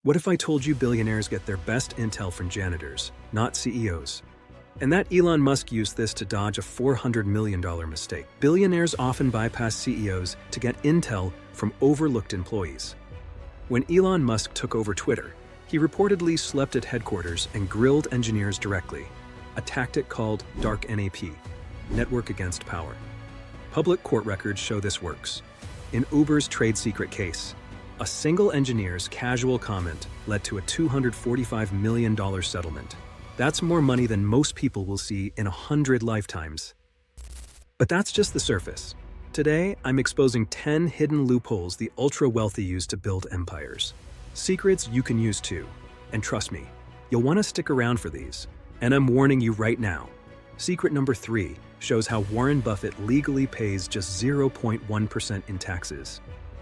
What if I told you billionaires get their best intel from janitors, not CEOs? And that Elon Musk used this to dodge a $400 million mistake. Billionaires often bypass CEOs to get intel from overlooked employees. When Elon Musk took over Twitter, he reportedly slept at headquarters and grilled engineers directly, a tactic called dark NAP, network against power. Public court records show this works. In Uber's trade secret case, a single engineer's casual comment led to a $245 million settlement. That's more money than most people will see in 100 lifetimes. But that's just the surface. Today, I'm exposing 10 hidden loopholes the ultra-wealthy use to build empires. Secrets you can use too. And trust me, you'll want to stick around for these. And I'm warning you right now. Secret number 3 shows how Warren Buffett legally pays just 0.1% in taxes.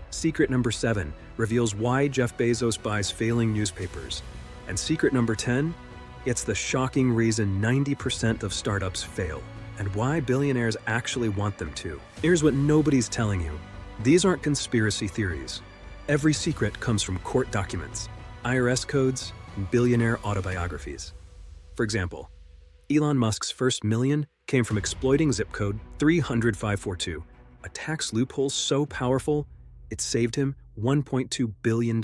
Secret number 7 reveals why Jeff Bezos buys failing newspapers. And secret number 10, it's the shocking reason 90% of startups fail, and why billionaires actually want them to. Here's what nobody's telling you. These aren't conspiracy theories. Every secret comes from court documents, IRS codes, and billionaire autobiographies. For example, Elon Musk's first million came from exploiting zip code 300,542, a tax loophole so powerful it saved him $1.2 billion.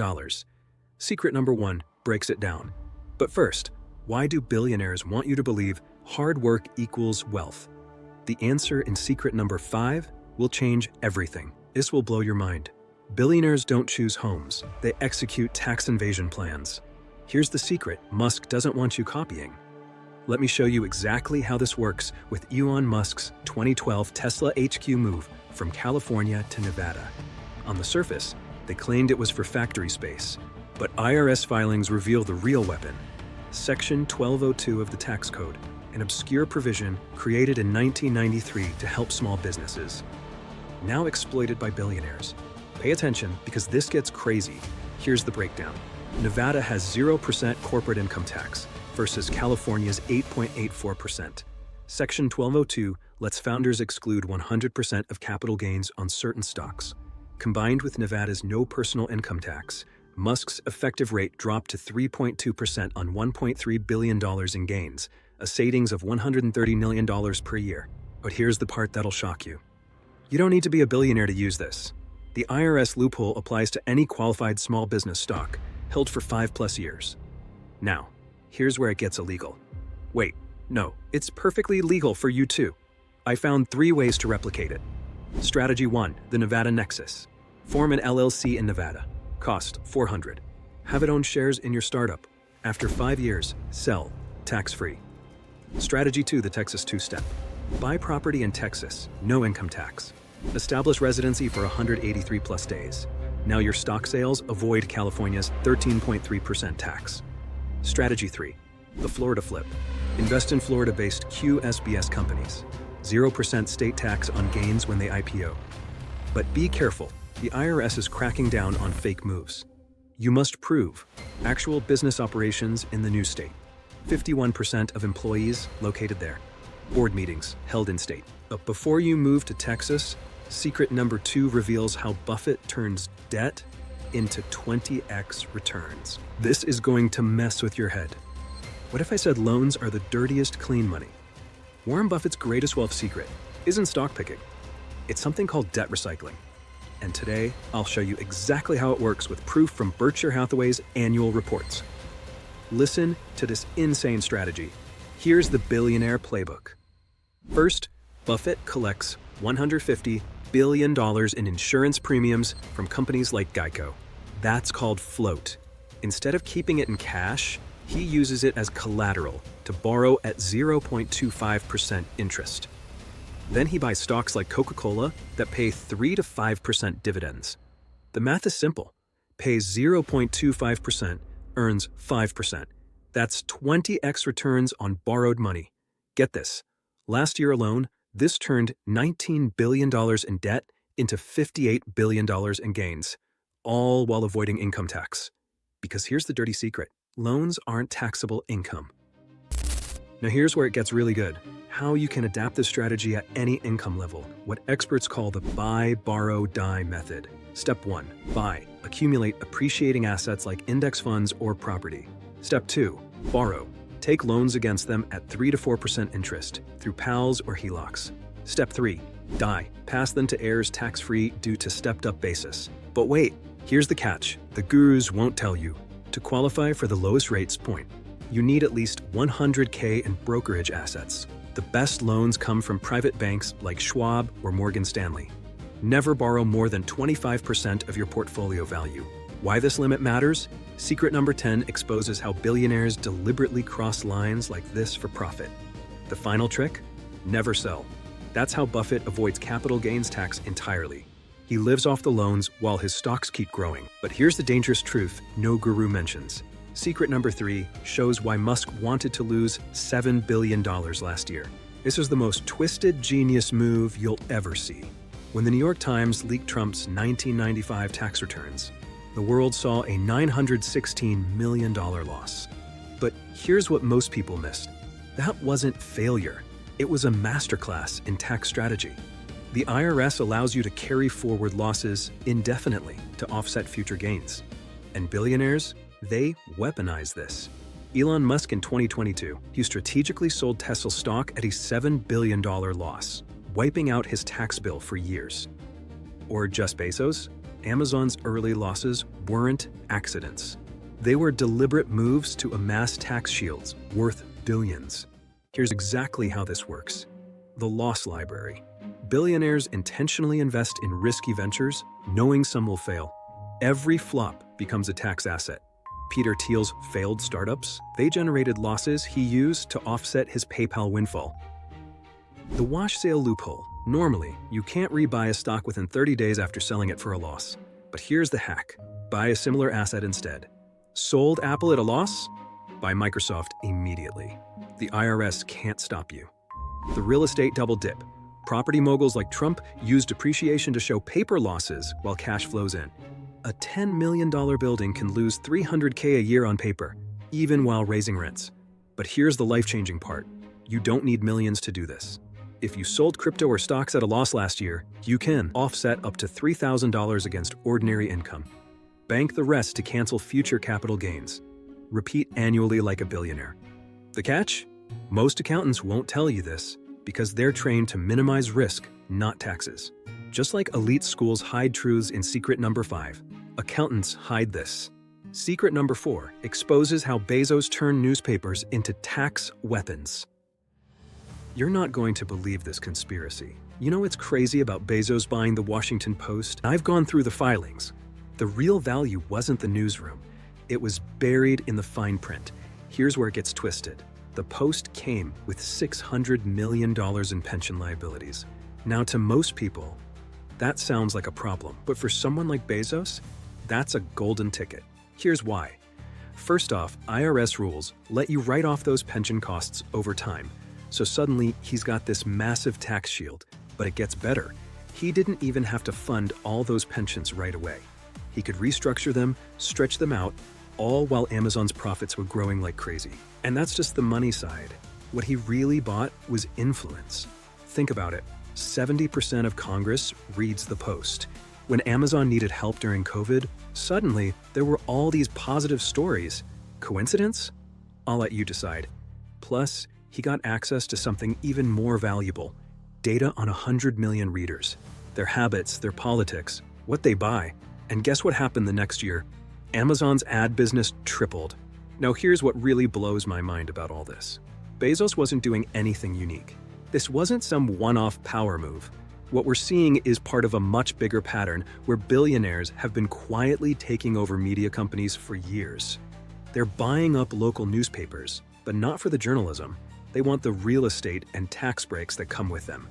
Secret number 1 breaks it down. But first, why do billionaires want you to believe hard work equals wealth? The answer in secret number 5 will change everything. This will blow your mind. Billionaires don't choose homes, they execute tax evasion plans. Here's the secret Musk doesn't want you copying. Let me show you exactly how this works with Elon Musk's 2012 Tesla HQ move from California to Nevada. On the surface, they claimed it was for factory space, but IRS filings reveal the real weapon. Section 1202 of the tax code, an obscure provision created in 1993 to help small businesses, now exploited by billionaires. Pay attention because this gets crazy. Here's the breakdown. Nevada has 0% corporate income tax versus California's 8.84%. Section 1202 lets founders exclude 100% of capital gains on certain stocks. Combined with Nevada's no personal income tax, Musk's effective rate dropped to 3.2% on $1.3 billion in gains, a savings of $130 million per year. But here's the part that'll shock you. You don't need to be a billionaire to use this. The IRS loophole applies to any qualified small business stock held for 5+ years. Now, here's where it gets illegal. Wait, no, it's perfectly legal for you too. I found 3 ways to replicate it. Strategy 1, the Nevada Nexus. Form an LLC in Nevada. Cost $400. Have it own shares in your startup. After 5 years, sell, tax-free. Strategy 2, the Texas 2-step. Buy property in Texas, no income tax. Establish residency for 183+ days. Now your stock sales avoid California's 13.3% tax. Strategy 3, the Florida flip. Invest in Florida-based QSBS companies. 0% state tax on gains when they IPO. But be careful. The IRS is cracking down on fake moves. You must prove actual business operations in the new state. 51% of employees located there. Board meetings held in state. But before you move to Texas, secret number 2 reveals how Buffett turns debt into 20x returns. This is going to mess with your head. What if I said loans are the dirtiest clean money? Warren Buffett's greatest wealth secret isn't stock picking. It's something called debt recycling. And today, I'll show you exactly how it works with proof from Berkshire Hathaway's annual reports. Listen to this insane strategy. Here's the billionaire playbook. First, Buffett collects $150 billion in insurance premiums from companies like Geico. That's called float. Instead of keeping it in cash, he uses it as collateral to borrow at 0.25% interest. Then he buys stocks like Coca-Cola that pay 3 to 5% dividends. The math is simple. Pays 0.25%, earns 5%. That's 20x returns on borrowed money. Get this. Last year alone, this turned $19 billion in debt into $58 billion in gains, all while avoiding income tax. Because here's the dirty secret. Loans aren't taxable income. Now here's where it gets really good. how you can adapt this strategy at any income level, what experts call the buy, borrow, die method. Step 1. Buy. Accumulate appreciating assets like index funds or property. Step 2. Borrow. Take loans against them at 3 to 4% interest through PALs or HELOCs. Step 3. Die. Pass them to heirs tax-free due to stepped-up basis. But wait, here's the catch. The gurus won't tell you. To qualify for the lowest rates point, you need at least $100K in brokerage assets. The best loans come from private banks like Schwab or Morgan Stanley. Never borrow more than 25% of your portfolio value. Why this limit matters? Secret number 10 exposes how billionaires deliberately cross lines like this for profit. The final trick? Never sell. That's how Buffett avoids capital gains tax entirely. He lives off the loans while his stocks keep growing. But here's the dangerous truth no guru mentions. Secret number 3 shows why Musk wanted to lose $7 billion last year. This is the most twisted genius move you'll ever see. When the New York Times leaked Trump's 1995 tax returns, the world saw a $916 million loss. But here's what most people missed. That wasn't failure. It was a masterclass in tax strategy. The IRS allows you to carry forward losses indefinitely to offset future gains. And billionaires, they weaponize this. Elon Musk in 2022, he strategically sold Tesla stock at a $7 billion loss, wiping out his tax bill for years. Or just Bezos, Amazon's early losses weren't accidents. They were deliberate moves to amass tax shields worth billions. Here's exactly how this works. The loss library. Billionaires intentionally invest in risky ventures, knowing some will fail. Every flop becomes a tax asset. Peter Thiel's failed startups, they generated losses he used to offset his PayPal windfall. The wash sale loophole. Normally, you can't rebuy a stock within 30 days after selling it for a loss. But here's the hack. Buy a similar asset instead. Sold Apple at a loss? Buy Microsoft immediately. The IRS can't stop you. The real estate double dip. Property moguls like Trump use depreciation to show paper losses while cash flows in. A $10 million building can lose $300K a year on paper, even while raising rents. But here's the life-changing part. You don't need millions to do this. If you sold crypto or stocks at a loss last year, you can offset up to $3,000 against ordinary income. Bank the rest to cancel future capital gains. Repeat annually like a billionaire. The catch? Most accountants won't tell you this because they're trained to minimize risk, not taxes. Just like elite schools hide truths in secret number 5, accountants hide this. Secret number 4 exposes how Bezos turned newspapers into tax weapons. You're not going to believe this conspiracy. You know what's crazy about Bezos buying the Washington Post? I've gone through the filings. The real value wasn't the newsroom. It was buried in the fine print. Here's where it gets twisted. The Post came with $600 million in pension liabilities. Now, to most people, that sounds like a problem. But for someone like Bezos, that's a golden ticket. Here's why. First off, IRS rules let you write off those pension costs over time. So suddenly, he's got this massive tax shield. But it gets better. He didn't even have to fund all those pensions right away. He could restructure them, stretch them out, all while Amazon's profits were growing like crazy. And that's just the money side. What he really bought was influence. Think about it. 70% of Congress reads the Post. When Amazon needed help during COVID, suddenly there were all these positive stories. Coincidence? I'll let you decide. Plus, he got access to something even more valuable. Data on 100 million readers. Their habits, their politics, what they buy. And guess what happened the next year? Amazon's ad business tripled. Now here's what really blows my mind about all this. Bezos wasn't doing anything unique. This wasn't some one-off power move. What we're seeing is part of a much bigger pattern where billionaires have been quietly taking over media companies for years. They're buying up local newspapers, but not for the journalism. They want the real estate and tax breaks that come with them.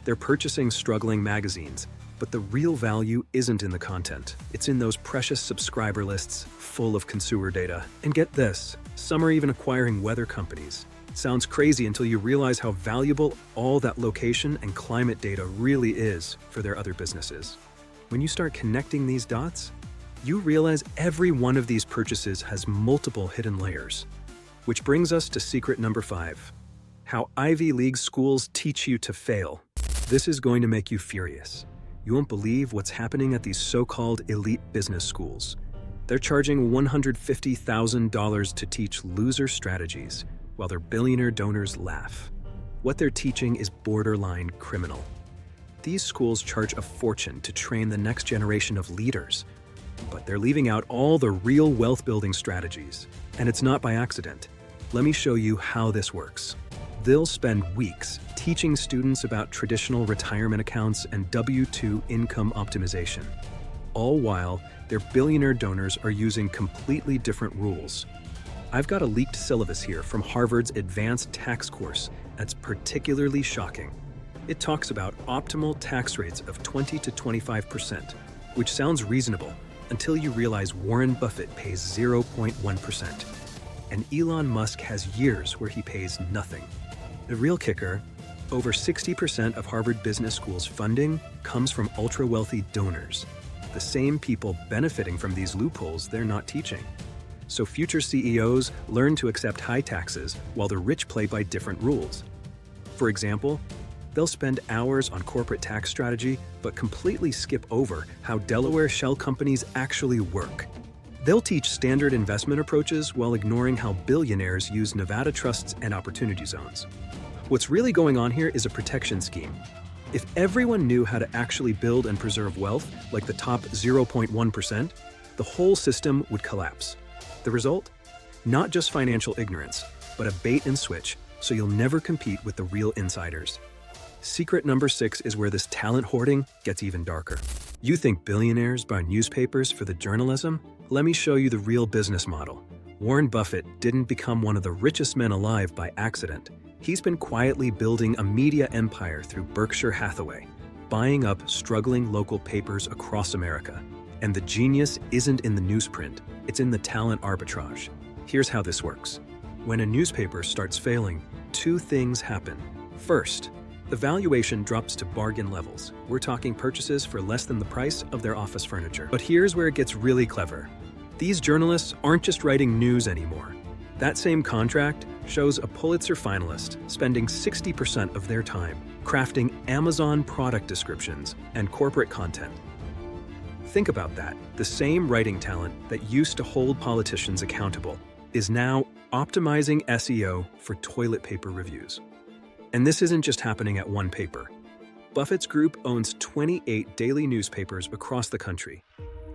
They're purchasing struggling magazines, but the real value isn't in the content. It's in those precious subscriber lists full of consumer data. And get this, some are even acquiring weather companies. Sounds crazy until you realize how valuable all that location and climate data really is for their other businesses. When you start connecting these dots, you realize every one of these purchases has multiple hidden layers. Which brings us to secret number 5. How Ivy League schools teach you to fail. This is going to make you furious. You won't believe what's happening at these so-called elite business schools. They're charging $150,000 to teach loser strategies, while their billionaire donors laugh. What they're teaching is borderline criminal. These schools charge a fortune to train the next generation of leaders, but they're leaving out all the real wealth-building strategies. And it's not by accident. Let me show you how this works. They'll spend weeks teaching students about traditional retirement accounts and W-2 income optimization, all while their billionaire donors are using completely different rules. I've got a leaked syllabus here from Harvard's advanced tax course that's particularly shocking. It talks about optimal tax rates of 20 to 25%, which sounds reasonable until you realize Warren Buffett pays 0.1%. And Elon Musk has years where he pays nothing. The real kicker, over 60% of Harvard Business School's funding comes from ultra-wealthy donors, the same people benefiting from these loopholes they're not teaching. So future CEOs learn to accept high taxes while the rich play by different rules. For example, they'll spend hours on corporate tax strategy but completely skip over how Delaware shell companies actually work. They'll teach standard investment approaches while ignoring how billionaires use Nevada trusts and opportunity zones. What's really going on here is a protection scheme. If everyone knew how to actually build and preserve wealth, like the top 0.1%, the whole system would collapse. The result? Not just financial ignorance, but a bait and switch, so you'll never compete with the real insiders. Secret number 6 is where this talent hoarding gets even darker. You think billionaires buy newspapers for the journalism? Let me show you the real business model. Warren Buffett didn't become one of the richest men alive by accident. He's been quietly building a media empire through Berkshire Hathaway, buying up struggling local papers across America. And the genius isn't in the newsprint, it's in the talent arbitrage. Here's how this works. When a newspaper starts failing, two things happen. First, the valuation drops to bargain levels. We're talking purchases for less than the price of their office furniture. But here's where it gets really clever. These journalists aren't just writing news anymore. That same contract shows a Pulitzer finalist spending 60% of their time crafting Amazon product descriptions and corporate content. Think about that. The same writing talent that used to hold politicians accountable is now optimizing SEO for toilet paper reviews. And this isn't just happening at one paper. Buffett's group owns 28 daily newspapers across the country,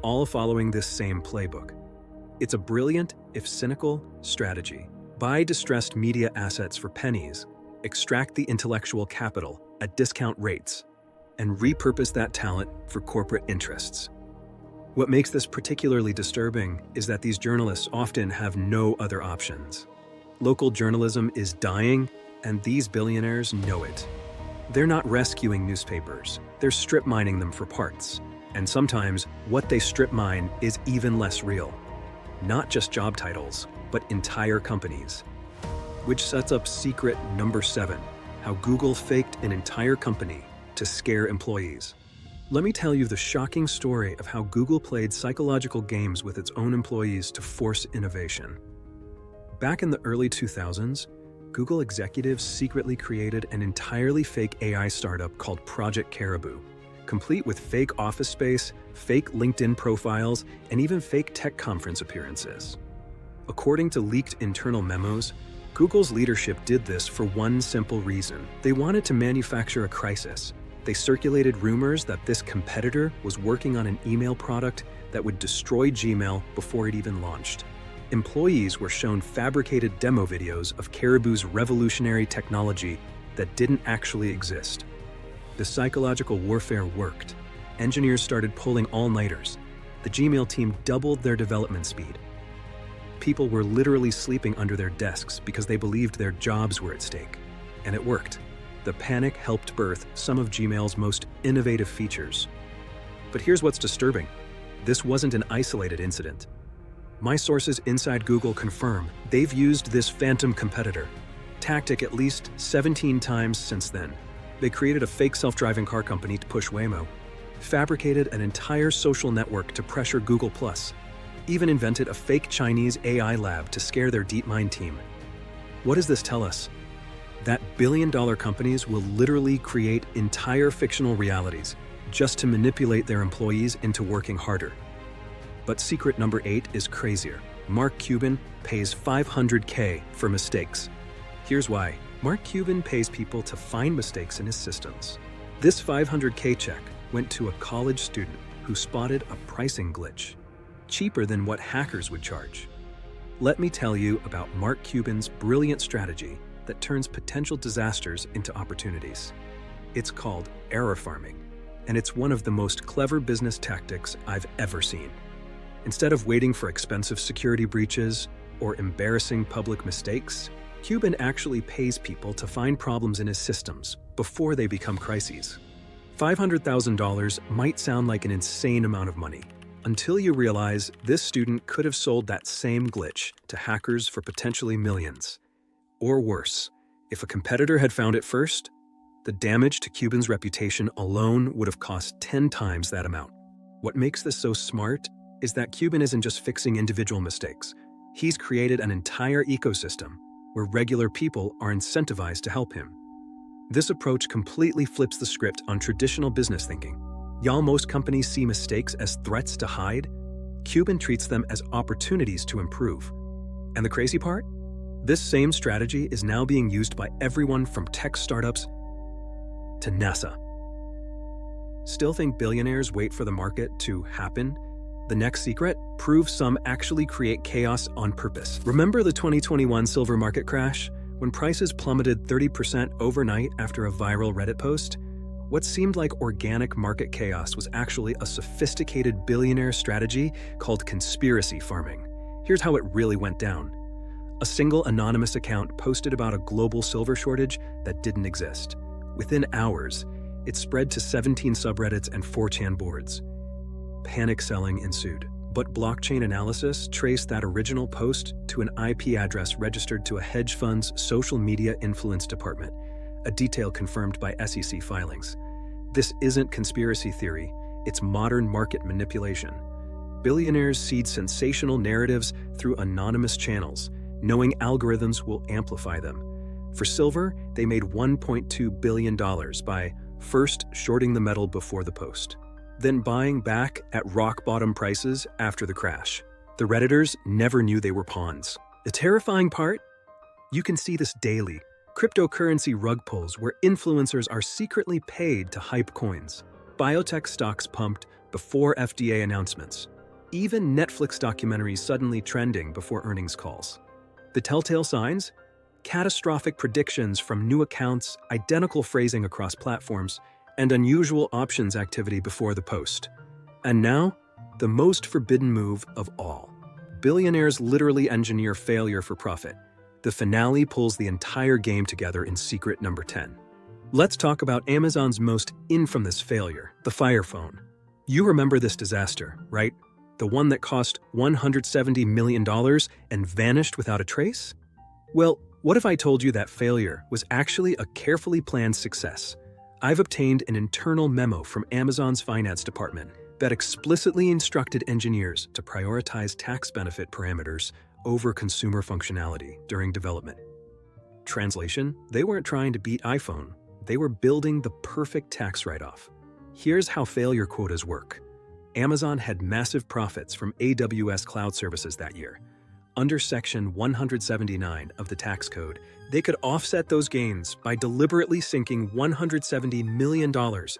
all following this same playbook. It's a brilliant, if cynical, strategy. Buy distressed media assets for pennies, extract the intellectual capital at discount rates, and repurpose that talent for corporate interests. What makes this particularly disturbing is that these journalists often have no other options. Local journalism is dying, and these billionaires know it. They're not rescuing newspapers, they're strip mining them for parts. And sometimes, what they strip mine is even less real. Not just job titles, but entire companies. Which sets up secret number 7, how Google faked an entire company to scare employees. Let me tell you the shocking story of how Google played psychological games with its own employees to force innovation. Back in the early 2000s, Google executives secretly created an entirely fake AI startup called Project Caribou, complete with fake office space, fake LinkedIn profiles, and even fake tech conference appearances. According to leaked internal memos, Google's leadership did this for one simple reason. They wanted to manufacture a crisis. They circulated rumors that this competitor was working on an email product that would destroy Gmail before it even launched. Employees were shown fabricated demo videos of Caribou's revolutionary technology that didn't actually exist. The psychological warfare worked. Engineers started pulling all-nighters. The Gmail team doubled their development speed. People were literally sleeping under their desks because they believed their jobs were at stake. And it worked. The panic helped birth some of Gmail's most innovative features. But here's what's disturbing. This wasn't an isolated incident. My sources inside Google confirm they've used this phantom competitor tactic at least 17 times since then. They created a fake self-driving car company to push Waymo, fabricated an entire social network to pressure Google+, even invented a fake Chinese AI lab to scare their DeepMind team. What does this tell us? that billion-dollar companies will literally create entire fictional realities just to manipulate their employees into working harder. But secret number 8 is crazier. Mark Cuban pays $500K for mistakes. Here's why. Mark Cuban pays people to find mistakes in his systems. This $500K check went to a college student who spotted a pricing glitch, cheaper than what hackers would charge. Let me tell you about Mark Cuban's brilliant strategy that turns potential disasters into opportunities. It's called error farming, and it's one of the most clever business tactics I've ever seen. Instead of waiting for expensive security breaches or embarrassing public mistakes, Cuban actually pays people to find problems in his systems before they become crises. $500,000 might sound like an insane amount of money, until you realize this student could have sold that same glitch to hackers for potentially millions. Or worse, if a competitor had found it first, the damage to Cuban's reputation alone would have cost 10 times that amount. What makes this so smart is that Cuban isn't just fixing individual mistakes. He's created an entire ecosystem where regular people are incentivized to help him. This approach completely flips the script on traditional business thinking. While most companies see mistakes as threats to hide, Cuban treats them as opportunities to improve. And the crazy part? This same strategy is now being used by everyone from tech startups to NASA. Still think billionaires wait for the market to happen? The next secret? Prove some actually create chaos on purpose. Remember the 2021 silver market crash, when prices plummeted 30% overnight after a viral Reddit post? What seemed like organic market chaos was actually a sophisticated billionaire strategy called conspiracy farming. Here's how it really went down. A single anonymous account posted about a global silver shortage that didn't exist. Within hours, it spread to 17 subreddits and 4chan boards. Panic selling ensued, but blockchain analysis traced that original post to an IP address registered to a hedge fund's social media influence department, a detail confirmed by SEC filings. This isn't conspiracy theory, it's modern market manipulation. Billionaires seed sensational narratives through anonymous channels, knowing algorithms will amplify them. For silver, they made $1.2 billion by first shorting the metal before the post, then buying back at rock-bottom prices after the crash. The Redditors never knew they were pawns. The terrifying part? You can see this daily. Cryptocurrency rug pulls where influencers are secretly paid to hype coins. Biotech stocks pumped before FDA announcements. Even Netflix documentaries suddenly trending before earnings calls. The telltale signs? Catastrophic predictions from new accounts, identical phrasing across platforms, and unusual options activity before the post. And now, the most forbidden move of all. Billionaires literally engineer failure for profit. The finale pulls the entire game together in secret number 10. Let's talk about Amazon's most infamous failure, the Fire Phone. You remember this disaster, right? The one that cost $170 million and vanished without a trace? Well, what if I told you that failure was actually a carefully planned success? I've obtained an internal memo from Amazon's finance department that explicitly instructed engineers to prioritize tax benefit parameters over consumer functionality during development. Translation: they weren't trying to beat iPhone, they were building the perfect tax write-off. Here's how failure quotas work. Amazon had massive profits from AWS cloud services that year. Under Section 179 of the tax code, they could offset those gains by deliberately sinking $170 million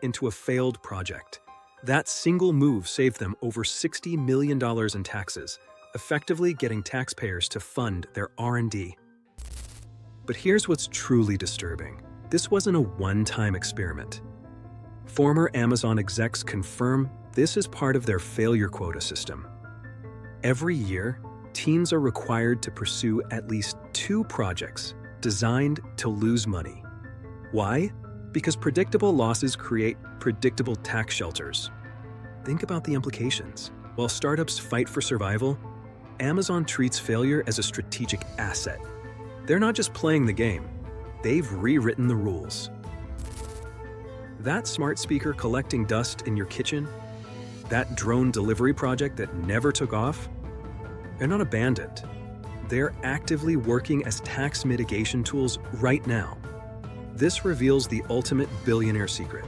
into a failed project. That single move saved them over $60 million in taxes, effectively getting taxpayers to fund their R&D. But here's what's truly disturbing. This wasn't a one-time experiment. Former Amazon execs confirm this is part of their failure quota system. Every year, teams are required to pursue at least 2 projects designed to lose money. Why? Because predictable losses create predictable tax shelters. Think about the implications. While startups fight for survival, Amazon treats failure as a strategic asset. They're not just playing the game, they've rewritten the rules. That smart speaker collecting dust in your kitchen, that drone delivery project that never took off, they're not abandoned. They're actively working as tax mitigation tools right now. This reveals the ultimate billionaire secret.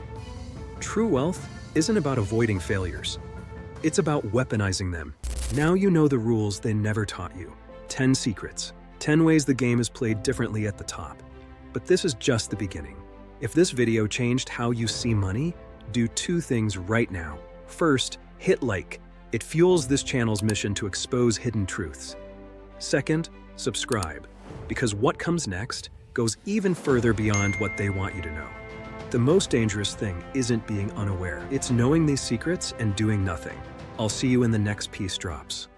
True wealth isn't about avoiding failures. It's about weaponizing them. Now you know the rules they never taught you. 10 secrets. 10 ways the game is played differently at the top. But this is just the beginning. If this video changed how you see money, do 2 things right now. First, hit like. It fuels this channel's mission to expose hidden truths. Second, subscribe, because what comes next goes even further beyond what they want you to know. The most dangerous thing isn't being unaware. It's knowing these secrets and doing nothing. I'll see you in the next piece drops.